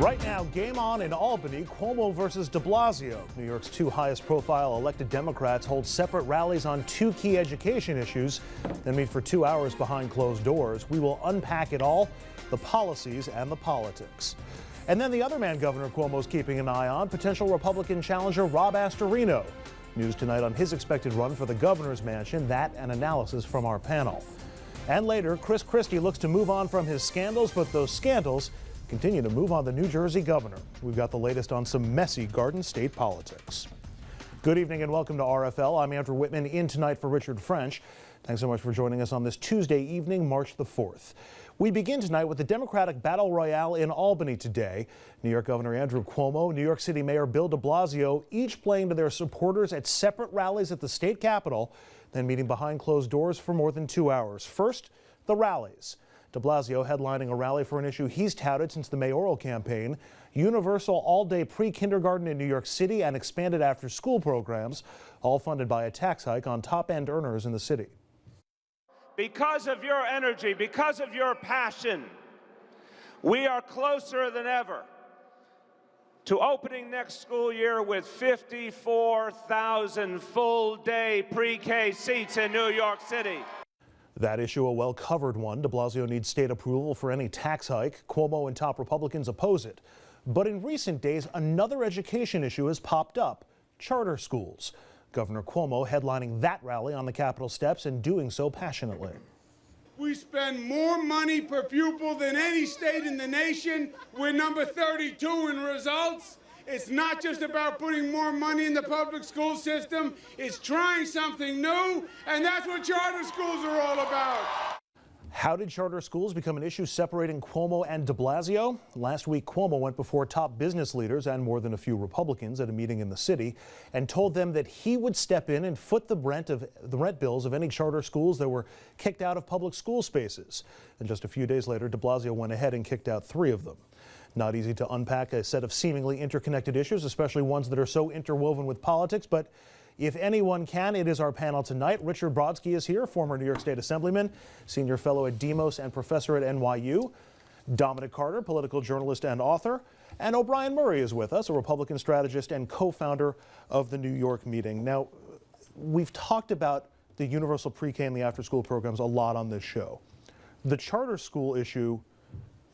Right now, game on in Albany, Cuomo versus de Blasio. New York's two highest profile elected Democrats hold separate rallies on two key education issues, then meet for 2 hours behind closed doors. We will unpack it all, the policies and the politics. And then the other man Governor Cuomo's keeping an eye on, potential Republican challenger Rob Astorino. News tonight on his expected run for the governor's mansion, that and analysis from our panel. And later, Chris Christie looks to move on from his scandals, but those scandals continue to move on the New Jersey governor. We've got the latest on some messy Garden State politics. Good evening and welcome to RFL. I'm Andrew Whitman, in tonight for Richard French. Thanks so much for joining us on this Tuesday evening, March the 4th. We begin tonight with the Democratic battle royale in Albany today. New York Governor Andrew Cuomo, New York City Mayor Bill de Blasio, each playing to their supporters at separate rallies at the state capitol, then meeting behind closed doors for more than 2 hours. First, the rallies. De Blasio headlining a rally for an issue he's touted since the mayoral campaign, universal all-day pre-kindergarten in New York City and expanded after-school programs, all funded by a tax hike on top-end earners in the city. Because of your energy, because of your passion, we are closer than ever to opening next school year with 54,000 full-day pre-K seats in New York City. That issue, a well-covered one. De Blasio needs state approval for any tax hike. Cuomo and top Republicans oppose it. But in recent days, another education issue has popped up: charter schools. Governor Cuomo headlining that rally on the Capitol steps and doing so passionately. We spend more money per pupil than any state in the nation. We're number 32 in results. It's not just about putting more money in the public school system. It's trying something new, and that's what charter schools are all about. How did charter schools become an issue separating Cuomo and de Blasio? Last week, Cuomo went before top business leaders and more than a few Republicans at a meeting in the city and told them that he would step in and foot the rent bills of any charter schools that were kicked out of public school spaces. And just a few days later, de Blasio went ahead and kicked out 3 of them. Not easy to unpack a set of seemingly interconnected issues, especially ones that are so interwoven with politics, but if anyone can, it is our panel tonight. Richard Brodsky is here, former New York State Assemblyman, senior fellow at Demos and professor at NYU. Dominic Carter, political journalist and author. And O'Brien Murray is with us, a Republican strategist and co-founder of the New York meeting. Now, we've talked about the universal pre-K and the after-school programs a lot on this show. The charter school issue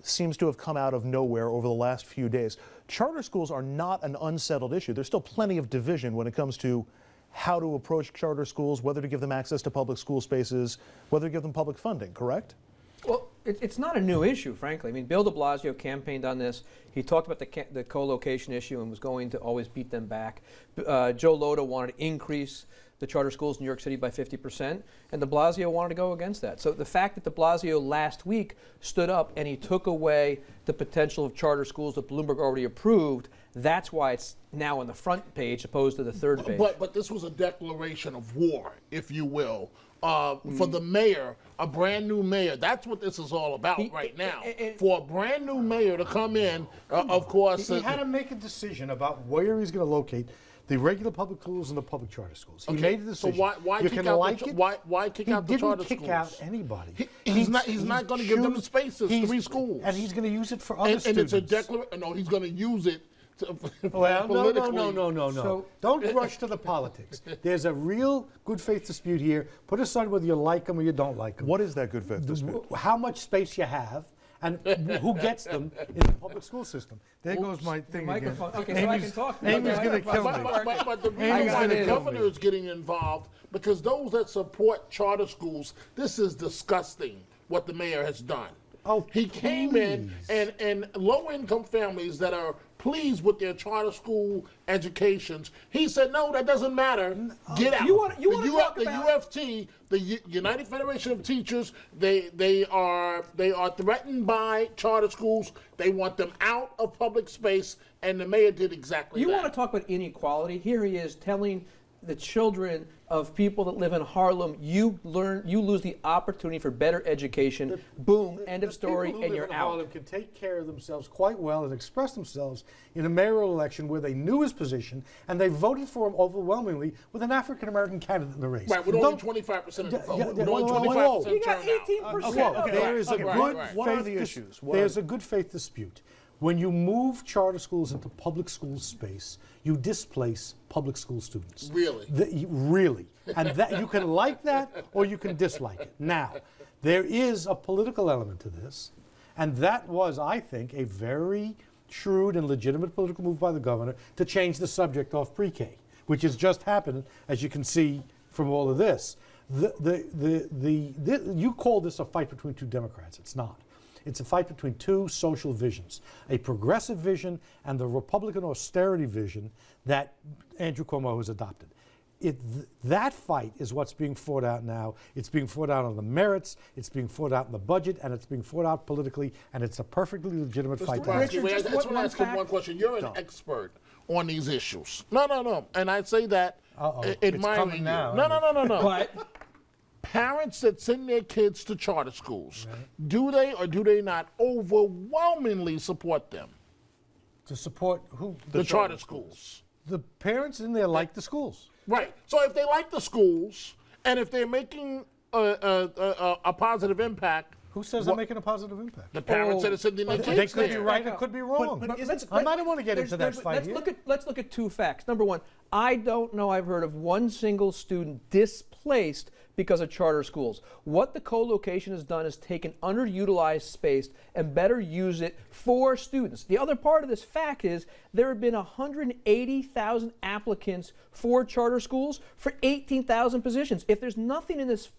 seems to have come out of nowhere over the last few days. Charter schools are not an unsettled issue. There's still plenty of division when it comes to how to approach charter schools, whether to give them access to public school spaces, whether to give them public funding, correct? Well, it's not a new issue, frankly. I mean, Bill de Blasio campaigned on this. He talked about the co-location issue and was going to always beat them back. Joe Lhota wanted to increase the charter schools in New York City by 50%, and de Blasio wanted to go against that. So the fact that de Blasio last week stood up and he took away the potential of charter schools that Bloomberg already approved, that's why it's now on the front page opposed to the third page. But this was a declaration of war, if you will, for the mayor, a brand new mayor. That's what this is all about right now. For a brand new mayor to come in, of course. He had to make a decision about where he's going to locate the regular public schools and the public charter schools. He made a decision. So why kick out the charter schools? He didn't kick out anybody. He's not going to give them the spaces, 3 schools. And he's going to use it for other students. And it's a declaration. No, he's going to use it well, politically. No. So, don't rush to the politics. There's a real good faith dispute here. Put aside whether you like them or you don't like them. What is that good faith dispute? How much space you have and who gets them in the public school system. There goes my thing again. Okay, so I can talk. Amy's going to kill me. But the reason why the governor is getting involved, because those that support charter schools, this is disgusting what the mayor has done. Oh, he came in and low-income families that are pleased with their charter school educations, he said, no, that doesn't matter. Get out. You want to talk the about UFT, the United Federation of Teachers, they are threatened by charter schools. They want them out of public space, and the mayor did exactly that. You want to talk about inequality? Here he is telling the children of people that live in Harlem, you lose the opportunity for better education. Boom, end of story, and you're out. Harlem can take care of themselves quite well and express themselves in a mayoral election where they knew his position and they voted for him overwhelmingly with an African-American candidate in the race. Right, with only 25% of the vote. With only 25% You got turnout. 18%. There is a good What are the issues? There's a good faith dispute. When you move charter schools into public school space, you displace public school students. Really? Really. And that you can like that or you can dislike it. Now, there is a political element to this, and that was, I think, a very shrewd and legitimate political move by the governor to change the subject off pre-K, which has just happened, as you can see from all of this. You call this a fight between two Democrats. It's not. It's a fight between two social visions, a progressive vision and the Republican austerity vision that Andrew Cuomo has adopted. That fight is what's being fought out now. It's being fought out on the merits, it's being fought out in the budget, and it's being fought out politically, and it's a perfectly legitimate fight. I just want to ask you one question. You're an expert on these issues. No. And I say that admiring you. Now. No. But Parents that send their kids to charter schools, do they or do they not overwhelmingly support them? To support who? The charter schools. The parents in there like the schools. Right. So if they like the schools, and if they're making a positive impact, Who says they're making a positive impact? the parents that are sending their They kids could be there. right, it could be wrong. I might want to get into that fight here. Let's look at two facts. Number one, I don't know I've heard of one single student displaced because of charter schools. What the co-location has done is taken underutilized space and better use it for students. The other part of this fact is there have been 180,000 applicants for charter schools for 18,000 positions. If there's nothing in this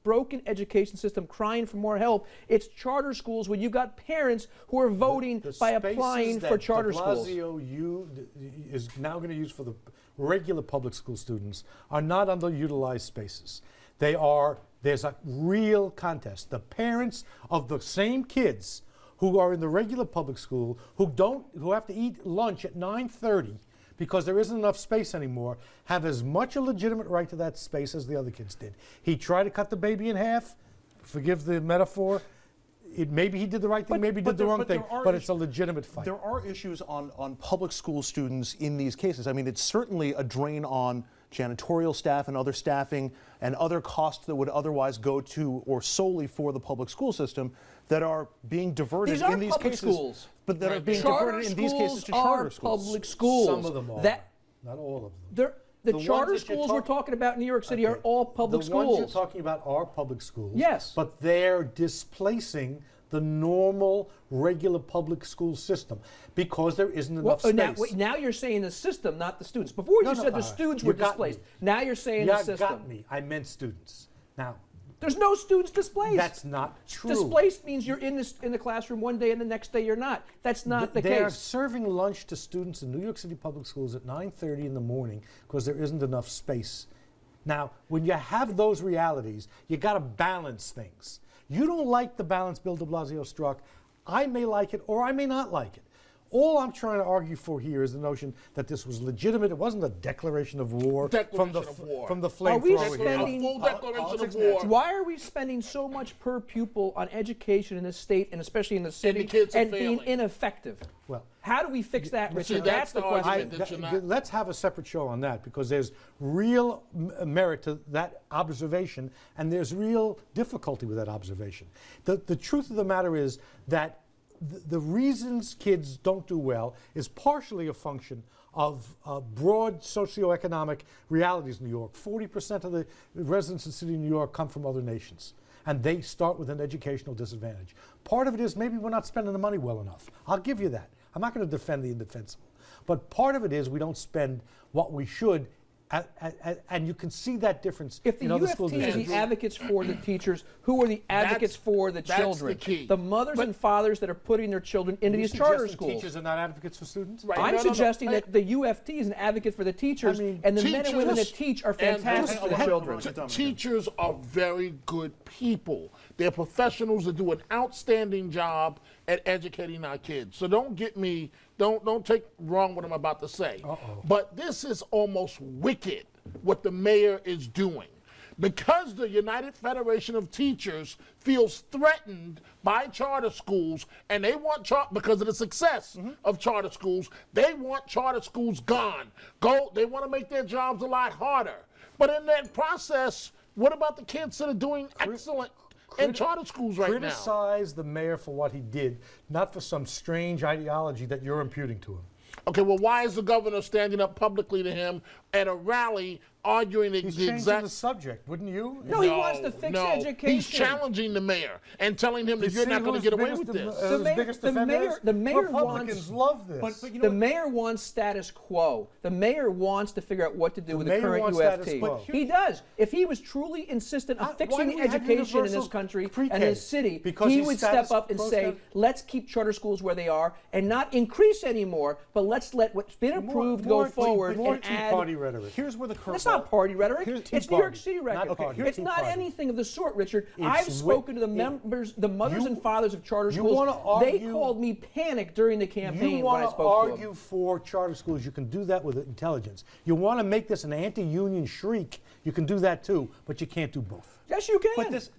broken education system crying for more help, it's charter schools when you've got parents who are voting by applying for charter schools. Blasio is now going to use for the regular public school students are not underutilized spaces. There's a real contest. The parents of the same kids who are in the regular public school who have to eat lunch at 9:30 because there isn't enough space anymore have as much a legitimate right to that space as the other kids did. He tried to cut the baby in half, forgive the metaphor. Maybe he did the right thing, maybe he did the wrong thing, but it's a legitimate fight. There are issues on public school students in these cases. I mean, it's certainly a drain on janitorial staff and other staffing and other costs that would otherwise go to or solely for the public school system that are being diverted These are in these public cases. schools. But that are being Charter diverted in these cases to schools charter are schools. public schools. Some of them are, not all of them. The ones charter that you're schools we're talking about in New York City are all public the schools. The ones you're talking about are public schools. Yes. But they're displacing the normal, regular public school system because there isn't enough space. Now you're saying the system, not the students. Before you said the students were displaced. Now you're saying the system. You got me. I meant students. Now, there's no students displaced. that's not true. Displaced means you're in the classroom one day and the next day you're not. That's not the They are case. serving lunch to students in New York City public schools at 9:30 in the morning because there isn't enough space. Now, when you have those realities, you got to balance things. You don't like the balance Bill de Blasio struck. I may like it or I may not like it. All I'm trying to argue for here is the notion that this was legitimate. It wasn't a declaration of war from the spending full declaration of war. Why are we spending so much per pupil on education in this state and especially in the city And the kids are and being failing. ineffective? Well, how do we fix that, Richard? that's That's the the question. argument. Let's have a separate show on that because there's real merit to that observation and there's real difficulty with that observation. The truth of the matter is that the reasons kids don't do well is partially a function of broad socioeconomic realities in New York. 40% of the residents in the city of New York come from other nations, and they start with an educational disadvantage. Part of it is maybe we're not spending the money well enough. I'll give you that. I'm not going to defend the indefensible. But part of it is we don't spend what we should, and you can see that difference If the in other school UFT is districts. the advocates for the teachers, who are the advocates for the that's children? the key. The mothers and fathers that are putting their children into these charter schools. Teachers are not advocates for students? Right. I'm No. suggesting that the UFT is an advocate for the teachers, I mean, and the men and women that teachers teach are and- fantastic for the children. Teachers are very good people. They're professionals that do an outstanding job at educating our kids. So don't get me, don't take wrong what I'm about to say. But this is almost wicked what the mayor is doing. Because the United Federation of Teachers feels threatened by charter schools, and they want because of the success of charter schools, they want charter schools gone. They want to make their jobs a lot harder. But in that process, what about the kids that are doing excellent in charter schools right now. Criticize the mayor for what he did, not for some strange ideology that you're imputing to him. Okay, well, why is the governor standing up publicly to him at a rally arguing He's the changing exact... the subject, wouldn't you? No, he wants to fix education. He's challenging the mayor and telling him that you're not going to get away with this. The mayor Republicans wants, love this. But you know the what? mayor wants status quo. The mayor wants to figure out what to do with the mayor current wants status UFT. quo. He does. If he was truly insistent on Why fixing do we have education in this universal country pre-K? and his city, Because he he's would status step up and quo say, status- let's keep charter schools where they are and not increase anymore, but let's let what's been approved go forward more and Tea add. Party rhetoric. Here's where the curveball. That's not party rhetoric. Here's Tea It's New York Party, City not rhetoric. party. It's Tea not Party. anything of the sort, Richard. It's I've spoken to the members, the mothers and fathers of charter schools. They called me panicked during the campaign You when I want to spoke to them. argue for charter schools, you can do that with intelligence. You want to make this an anti-union shriek, you can do that too, but you can't do both. Yes, you can. But this,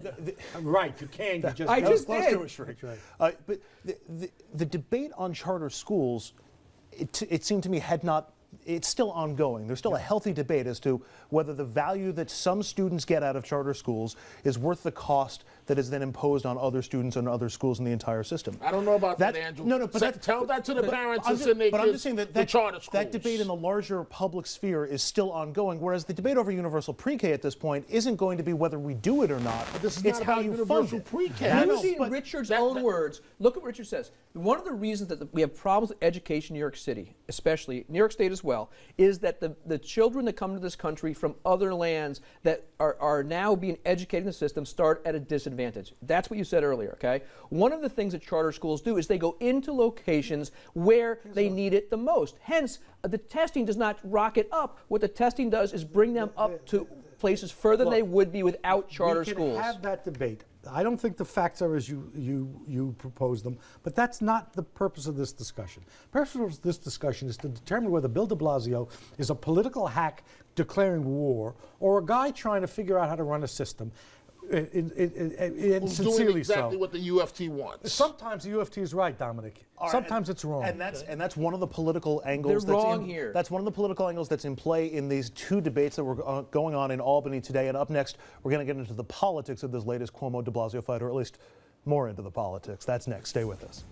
Right, you can. You just I don't. just close did. to a shriek. That's right. But the debate on charter schools, it seemed to me had not. It's still ongoing. There's still a healthy debate as to whether the value that some students get out of charter schools is worth the cost that is then imposed on other students and other schools in the entire system. I don't know about that, Andrew. No, but tell that to the parents and send their but I'm kids just saying that to charter schools. that debate in the larger public sphere is still ongoing, whereas the debate over universal pre-K at this point isn't going to be whether we do it or not. This is it's not how about you universal fund it. pre-K. Using Richard's own words, look what Richard says. One of the reasons that we have problems with education in New York City, especially New York State as well, is that the children that come to this country from other lands that are now being educated in the system start at a disadvantage. That's what you said earlier, okay? One of the things that charter schools do is they go into locations where they need it the most. Hence, the testing does not rocket up. What the testing does is bring them up to places further than they would be without charter schools. We can have that debate. I don't think the facts are as you propose them, but that's not the purpose of this discussion. The purpose of this discussion is to determine whether Bill de Blasio is a political hack declaring war or a guy trying to figure out how to run a system. Who's doing exactly what the UFT wants. Sometimes the UFT is right, Dominic. Sometimes it's wrong. And that's one of the political angles. They're wrong here. That's one of the political angles that's in play in these two debates that were going on in Albany today. And up next, we're going to get into the politics of this latest Cuomo-de Blasio fight, or at least more into the politics. That's next. Stay with us.